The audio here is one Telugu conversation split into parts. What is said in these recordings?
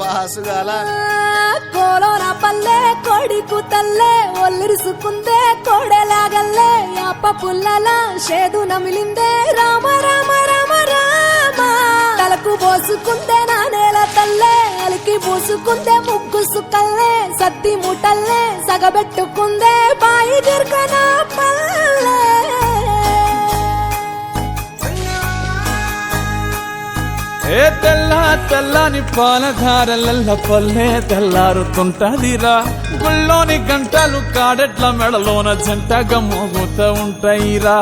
బాసుగాల కోలోన పల్లె కోడి కూతల్లే ఒల్లిరుసుకుందే కోడెలాగల్లే యాప పుల్లల షేదు నమిలిందే రామ రామ రామ రామ తలకు పోసుకుందే నా నేల తల్లే అలికి పూసుకుందే ముగ్గు సుక్కల్లే సద్ది ముటల్లే సగబెట్టుకుందే బాయి గిర్కన పల్లె ఏ తెల్ల తెల్లని పాలధారలల్ల పల్లె తెల్లారుతుంటదిరా గుళ్ళోని గంటలు కాడెట్ల మెడలోన జంటగా మోగుతూ ఉంటాయిరా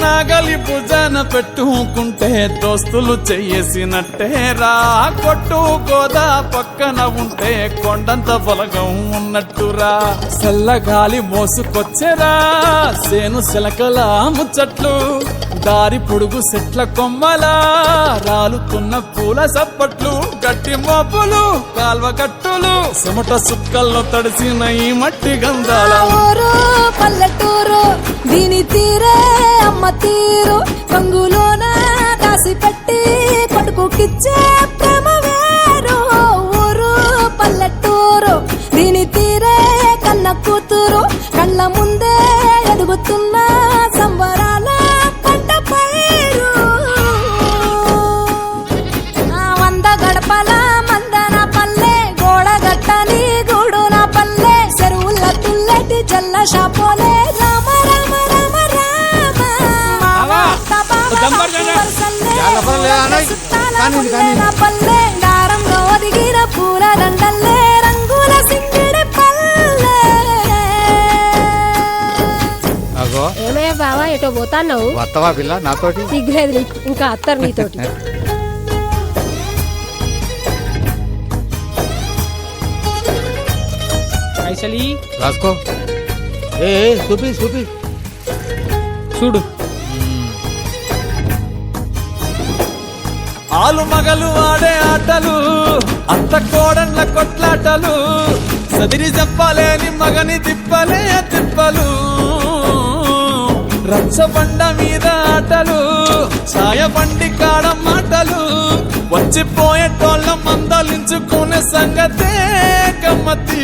నాగలి భుజాన పెట్టుకుంటే దోస్తులు చెయ్యేసినట్టేరా కొట్టు గోదా పక్కన ఉంటే కొండంత బలగం ఉన్నట్టురా చల్లగాలి మోసుకొచ్చెరా సేను శిలకల ముచ్చట్లు దారి పొడుగు చెట్ల కొమ్మలా రాలుతున్న పూల సప్పట్లు గట్టి మోపులు కాల్వ కట్టులు చెమట సుక్కల్లో తడిసిన ఈ మట్టి గంధాల ఊరు పల్లెటూరు దీని తీరే అమ్మ తీరు కంగులోన దాసి పెట్టి కొడుకుకిచ్చే ప్రేమ వేరు ఊరు పల్లెటూరు దీని తీరే కన్న కూతురు కళ్ళ ముందే ఎదుగుతున్న సంబరాల పంట పైరు వంద గడపల మందన పల్లె గోడగట్టని గూడున పల్లె చెరువుల తుల్లటి జల్ల షాపోలే రామ రామ రామ రామ పల్లె దారంలో ఒదిగిన పూల దండల్లే రంగుల సింగిడి పల్లె ఏమయ్యా బావా ఎటో పోతాన్నావు వత్తవా పిల్ల నాతోటి సిగ్గులేదు నీకు ఇంకా అత్తరు నీతోటి పైసలి రాసుకో ఏ చూపి చూపి చూడు ఆలు మగలు ఆడే ఆటలు అత్త కోడళ్ళ కొట్లాటలు సదిరి చెప్పలేని మగని తిప్పలే తిప్పలు రచ్చబండ మీద ఆటలు ఛాయబండి కాడ మాటలు వచ్చిపోయేటోళ్ళ మందలించుకునే సంగతే గమ్మతి